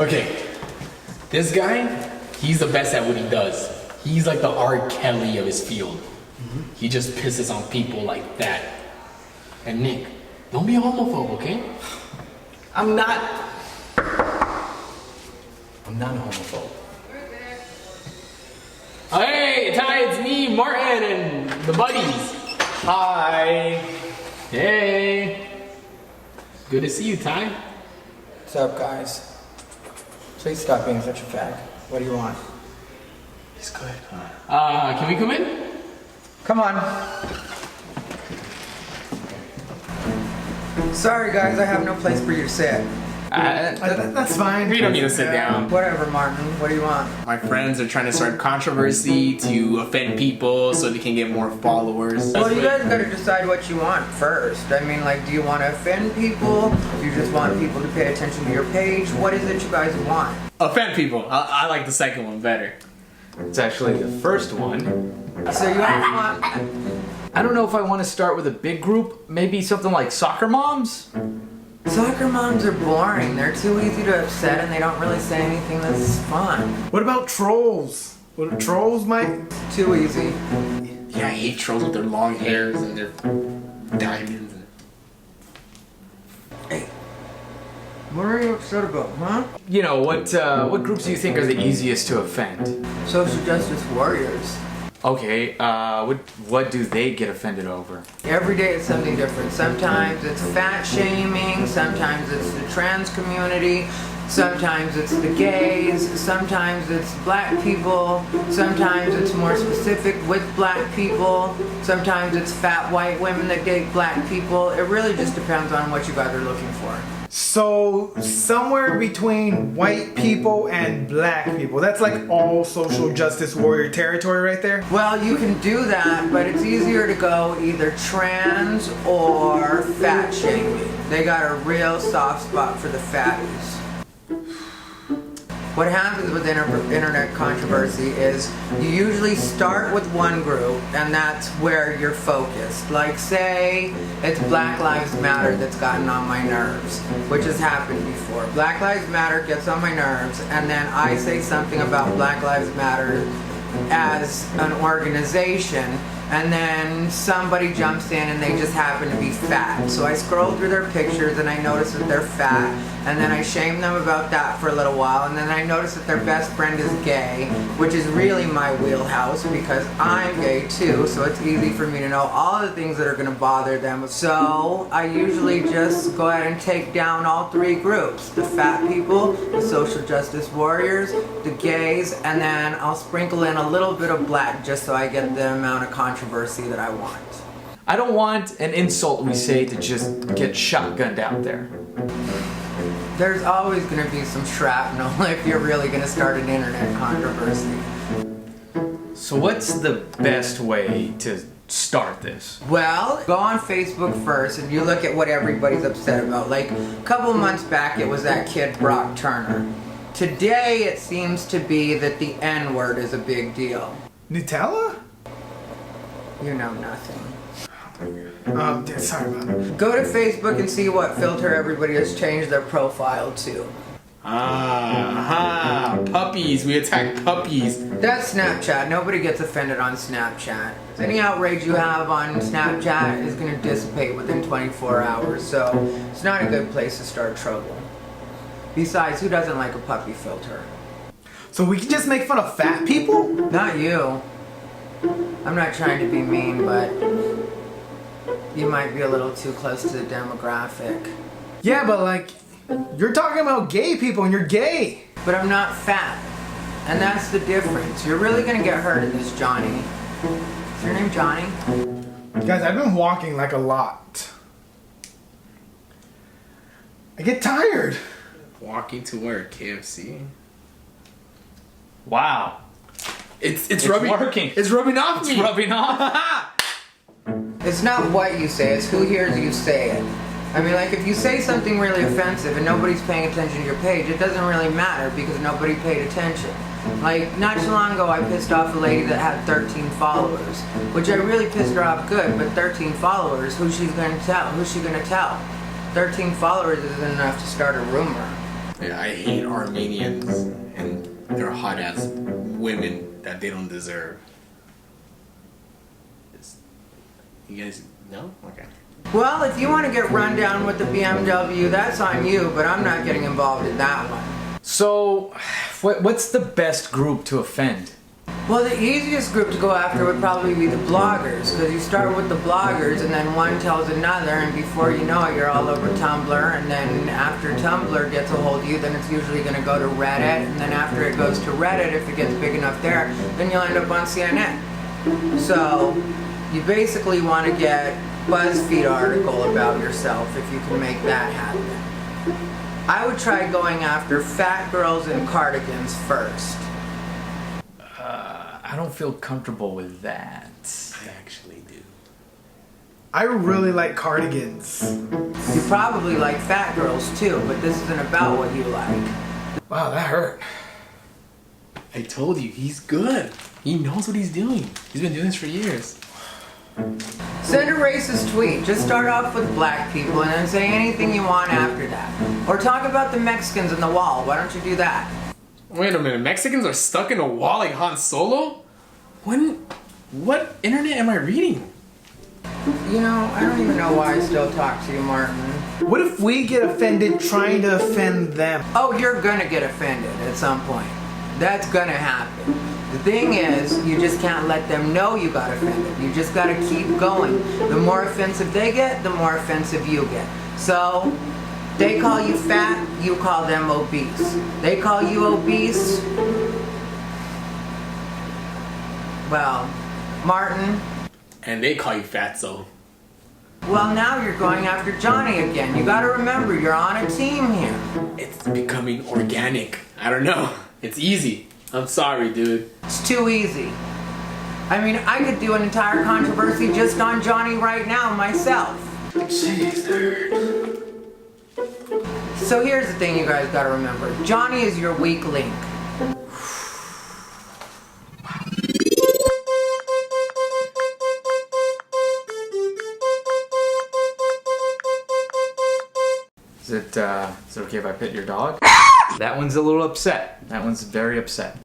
Okay, this guy, he's the best at what he does. He's like the R. Kelly of his field. He just pisses on people like that. And Nick, don't be a homophobe, okay? I'm not a homophobe. Hey, Ty, it's me, Martin, and the buddies. Hi. Hey. Good to see you, Ty. What's up, guys? Please stop being such a fag. What do you want? He's good. Can we come in? Come on. Sorry, guys, I have no place for you to sit. That's fine. We don't need to sit down. Whatever, Martin. What do you want? My friends are trying to start controversy to offend people so they can get more followers. Well, you guys gotta decide what you want first. I mean, like, do you want to offend people? Do you just want people to pay attention to your page? What is it you guys want? Offend people. I like the second one better. It's actually the first one. So you guys want... I don't know if I want to start with a big group. Maybe something like soccer moms? Soccer moms are boring. They're too easy to upset and they don't really say anything that's fun. What about trolls? What trolls, Mike? Too easy. Yeah, I hate trolls with their long hairs and their diamonds. Hey, what are you upset about, huh? You know, what groups do you think are the easiest to offend? Social justice warriors. Okay, what do they get offended over? Every day it's something different. Sometimes it's fat shaming, sometimes it's the trans community, sometimes it's the gays, sometimes it's black people, sometimes it's more specific with black people, sometimes it's fat white women that date black people. It really just depends on what you guys are looking for. So somewhere between white people and black people. That's like all social justice warrior territory right there. Well, you can do that, but it's easier to go either trans or fat shaming. They got a real soft spot for the fatties. What happens with internet controversy is you usually start with one group and that's where you're focused. Like say it's Black Lives Matter that's gotten on my nerves, which has happened before. Black Lives Matter gets on my nerves and then I say something about Black Lives Matter as an organization and then somebody jumps in and they just happen to be fat. So I scroll through their pictures and I notice that they're fat and then I shame them about that for a little while and then I notice that their best friend is gay, which is really my wheelhouse because I'm gay too, so it's easy for me to know all the things that are going to bother them. So I usually just go ahead and take down all three groups, the fat people, the social justice warriors, the gays, and then I'll sprinkle in a little bit of black just so I get the amount of controversy that I want. I don't want an insult we say to just get shotgunned out there. There's always going to be some shrapnel if you're really going to start an internet controversy. So what's the best way to start this? Well, go on Facebook first and you look at what everybody's upset about. Like a couple months back it was that kid Brock Turner. Today it seems to be that the N-word is a big deal. Nutella? You know nothing. Sorry about it. Go to Facebook and see what filter everybody has changed their profile to. Puppies. We attack puppies. That's Snapchat. Nobody gets offended on Snapchat. Any outrage you have on Snapchat is going to dissipate within 24 hours, so it's not a good place to start trouble. Besides, who doesn't like a puppy filter? So we can just make fun of fat people? Not you. I'm not trying to be mean, but you might be a little too close to the demographic. Yeah, but like, you're talking about gay people and you're gay. But I'm not fat. And that's the difference. You're really gonna get hurt in this, Johnny. Is your name Johnny? Guys, I've been walking like a lot. I get tired. Walking to work, KFC. Wow. It's rubbing. Working. It's rubbing off me. It's rubbing off. It's not what you say, it's who hears you say it. I mean, like, if you say something really offensive and nobody's paying attention to your page, it doesn't really matter because nobody paid attention. Like, not too long ago, I pissed off a lady that had 13 followers, which I really pissed her off good, but 13 followers, who's she gonna tell? 13 followers isn't enough to start a rumor. Yeah, I hate Armenians and their hot ass women that they don't deserve. You guys know? Okay. Well, if you want to get run down with the BMW, that's on you, but I'm not getting involved in that one. So, what's the best group to offend? Well, the easiest group to go after would probably be the bloggers, because you start with the bloggers and then one tells another, and before you know it, you're all over Tumblr, and then after Tumblr gets a hold of you, then it's usually going to go to Reddit, and then after it goes to Reddit, if it gets big enough there, then you'll end up on CNN. So, you basically want to get BuzzFeed article about yourself if you can make that happen. I would try going after fat girls in cardigans first. I don't feel comfortable with that. I actually do. I really like cardigans. You probably like fat girls too, but this isn't about what you like. Wow, that hurt. I told you, he's good. He knows what he's doing. He's been doing this for years. Send a racist tweet. Just start off with black people and then say anything you want after that. Or talk about the Mexicans in the wall. Why don't you do that? Wait a minute, Mexicans are stuck in a wall like Han Solo? What internet am I reading? You know, I don't even know why I still talk to you, Martin. What if we get offended trying to offend them? Oh, you're gonna get offended at some point. That's gonna happen. The thing is, you just can't let them know you got offended. You just gotta keep going. The more offensive they get, the more offensive you get. So, they call you fat, you call them obese. They call you obese. Well, Martin. And they call you fatso. Well, now you're going after Johnny again. You gotta remember, you're on a team here. It's becoming organic. I don't know. It's easy. I'm sorry, dude. It's too easy. I mean, I could do an entire controversy just on Johnny right now myself. Jeez, dude. So here's the thing you guys gotta remember. Johnny is your weak link. Is it okay if I pet your dog? That one's a little upset. That one's very upset.